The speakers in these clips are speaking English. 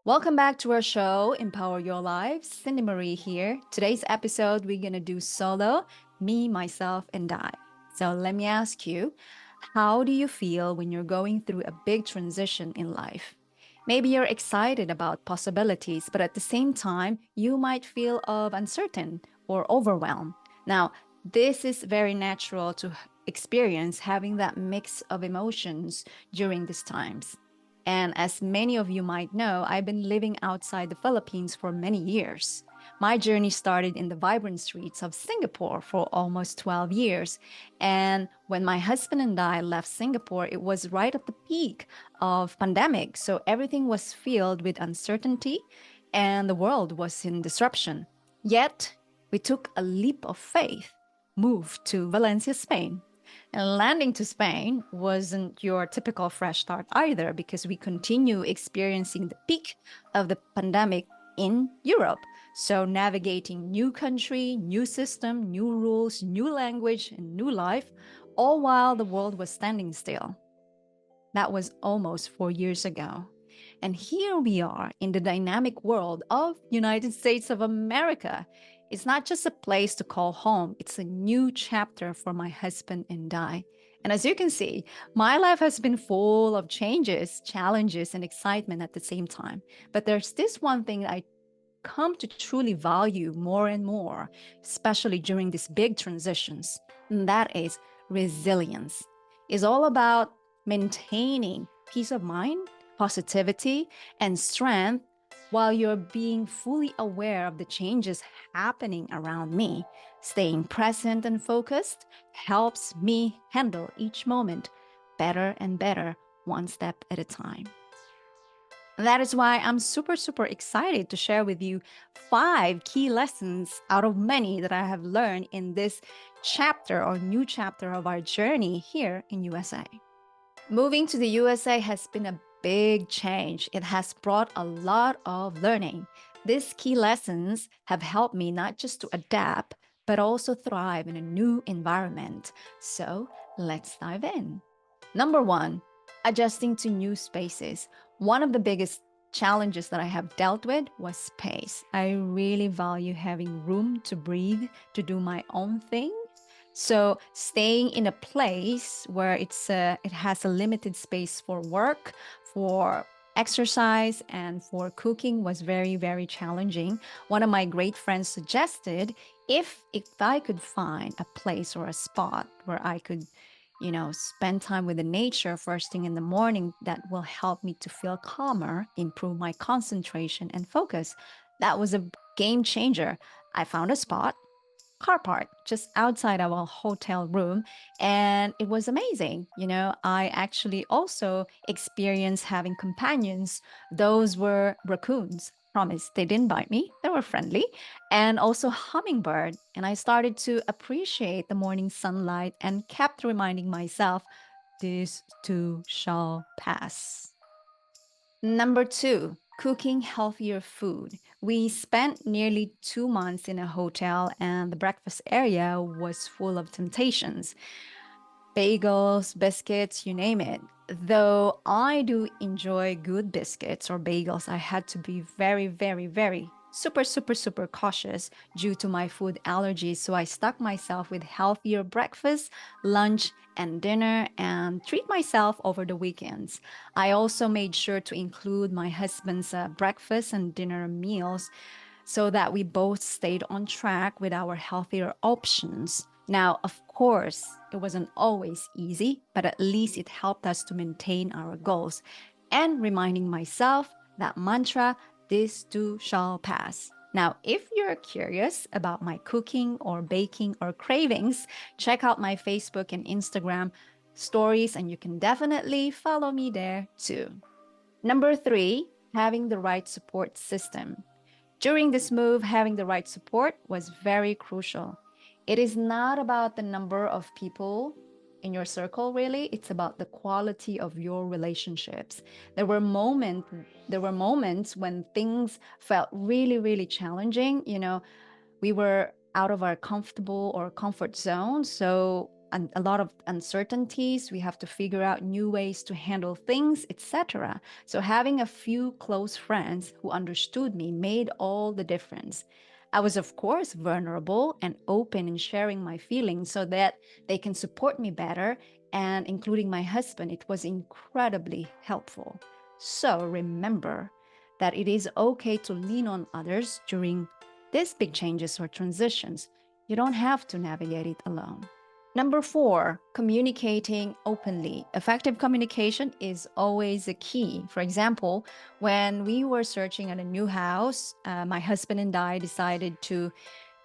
Welcome back to our show, Empower Your Life. Cindy Marie here. Today's episode, we're going to do solo, me, myself, and I. So let me ask you, how do you feel when you're going through a big transition in life? Maybe you're excited about possibilities, but at the same time, you might feel of uncertain or overwhelmed. Now, this is very natural to experience having that mix of emotions during these times. And as many of you might know, I've been living outside the Philippines for many years. My journey started in the vibrant streets of Singapore for almost 12 years. And when my husband and I left Singapore, it was right at the peak of pandemic. So everything was filled with uncertainty and the world was in disruption. Yet, we took a leap of faith, moved to Valencia, Spain. And landing to Spain wasn't your typical fresh start either, because we continue experiencing the peak of the pandemic in Europe. So, navigating new country, new system, new rules, new language, and new life, all while the world was standing still. That was almost 4 years ago. And here we are in the dynamic world of United States of America. It's not just a place to call home, it's a new chapter for my husband and I. And as you can see, my life has been full of changes, challenges, and excitement at the same time. But there's this one thing I come to truly value more and more, especially during these big transitions, and that is resilience. It's all about maintaining peace of mind, positivity, and strength while you're being fully aware of the changes happening around me. Staying present and focused helps me handle each moment better and better, one step at a time. That is why I'm super excited to share with you 5 key lessons out of many that I have learned in this chapter or new chapter of our journey here in USA. Moving to the USA has been a big change. It has brought a lot of learning. These key lessons have helped me not just to adapt, but also thrive in a new environment. So let's dive in. Number one, adjusting to new spaces. One of the biggest challenges that I have dealt with was space. I really value having room to breathe, to do my own thing. So staying in a place where it has a limited space for work, for exercise, and for cooking was very challenging. One of my great friends suggested if I could find a place or a spot where I could spend time with the nature first thing in the morning, that will help me to feel calmer, improve my concentration and focus. That was a game changer. I found a spot, car park just outside our hotel room, and it was amazing. I actually also experienced having companions. Those were raccoons. Promise, they didn't bite me, they were friendly, and also hummingbird. And I started to appreciate the morning sunlight and kept reminding myself, this too shall pass. Number two, cooking healthier food. We spent nearly 2 months in a hotel, and the breakfast area was full of temptations, bagels, biscuits, you name it. Though I do enjoy good biscuits or bagels, I had to be very super cautious due to my food allergies. So I stuck myself with healthier breakfast, lunch, and dinner and treat myself over the weekends. I also made sure to include my husband's breakfast and dinner meals so that we both stayed on track with our healthier options. Now, of course, it wasn't always easy, but at least it helped us to maintain our goals. And reminding myself that mantra, this too shall pass. Now, if you're curious about my cooking or baking or cravings, check out my Facebook and Instagram stories, and you can definitely follow me there too. Number three, having the right support system. During this move, having the right support was very crucial. It is not about the number of people in your circle, really. It's about the quality of your relationships. There were moments when things felt really challenging. We were out of our comfortable or comfort zone. So a lot of uncertainties. We have to figure out new ways to handle things, etc. So having a few close friends who understood me made all the difference. I was, of course, vulnerable and open in sharing my feelings so that they can support me better, and including my husband, it was incredibly helpful. So remember that it is okay to lean on others during these big changes or transitions. You don't have to navigate it alone. Number four, communicating openly. Effective communication is always a key. For example, when we were searching at a new house, my husband and I decided to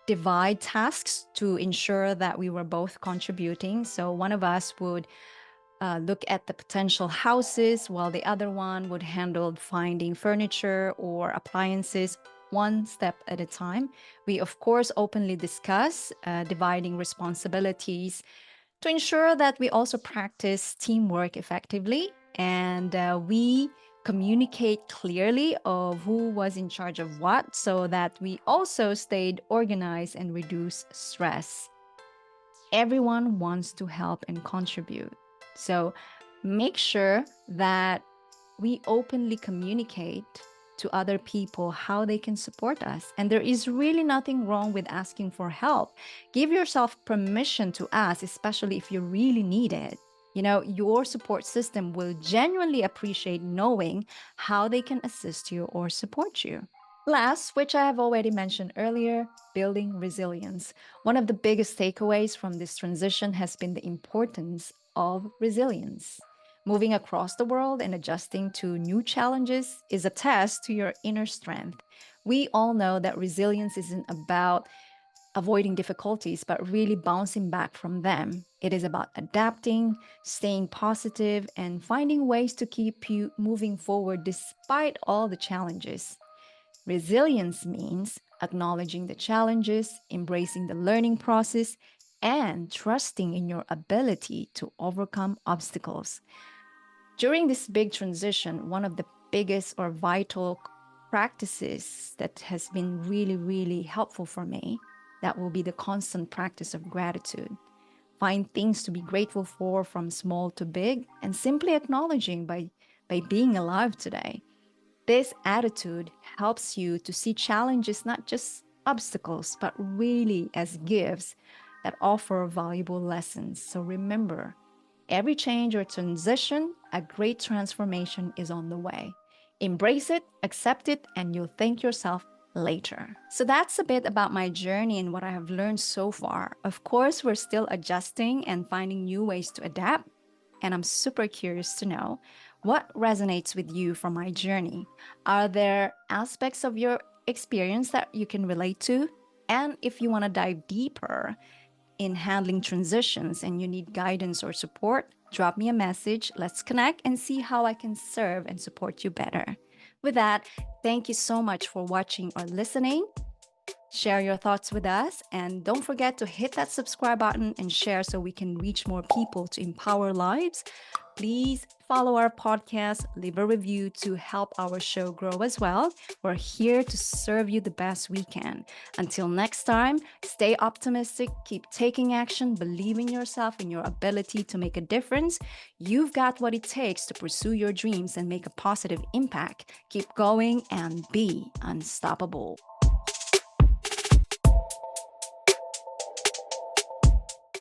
divide tasks to ensure that we were both contributing. So one of us would look at the potential houses, while the other one would handle finding furniture or appliances one step at a time. We, of course, openly discuss dividing responsibilities to ensure that we also practice teamwork effectively, and we communicate clearly of who was in charge of what so that we also stayed organized and reduce stress. Everyone wants to help and contribute. So make sure that we openly communicate to other people how they can support us. And there is really nothing wrong with asking for help. Give yourself permission to ask, especially if you really need it. You know, your support system will genuinely appreciate knowing how they can assist you or support you. Last, which I have already mentioned earlier, building resilience. One of the biggest takeaways from this transition has been the importance of resilience. Moving across the world and adjusting to new challenges is a test to your inner strength. We all know that resilience isn't about avoiding difficulties, but really bouncing back from them. It is about adapting, staying positive, and finding ways to keep you moving forward despite all the challenges. Resilience means acknowledging the challenges, embracing the learning process, and trusting in your ability to overcome obstacles. During this big transition, one of the biggest or vital practices that has been really, really helpful for me, that will be the constant practice of gratitude. Find things to be grateful for from small to big, and simply acknowledging by being alive today. This attitude helps you to see challenges not just obstacles, but really as gifts that offer valuable lessons. So remember, every change or transition, a great transformation is on the way. Embrace it, accept it, and you'll thank yourself later. So that's a bit about my journey and what I have learned so far. Of course, we're still adjusting and finding new ways to adapt, and I'm super curious to know what resonates with you from my journey. Are there aspects of your experience that you can relate to? And if you want to dive deeper in handling transitions and you need guidance or support, drop me a message. Let's connect and see how I can serve and support you better. With that, thank you so much for watching or listening. Share your thoughts with us, and don't forget to hit that subscribe button and share so we can reach more people to empower lives. Please follow our podcast, leave a review to help our show grow as well. We're here to serve you the best we can. Until next time, stay optimistic, keep taking action, believe in yourself and your ability to make a difference. You've got what it takes to pursue your dreams and make a positive impact. Keep going and be unstoppable.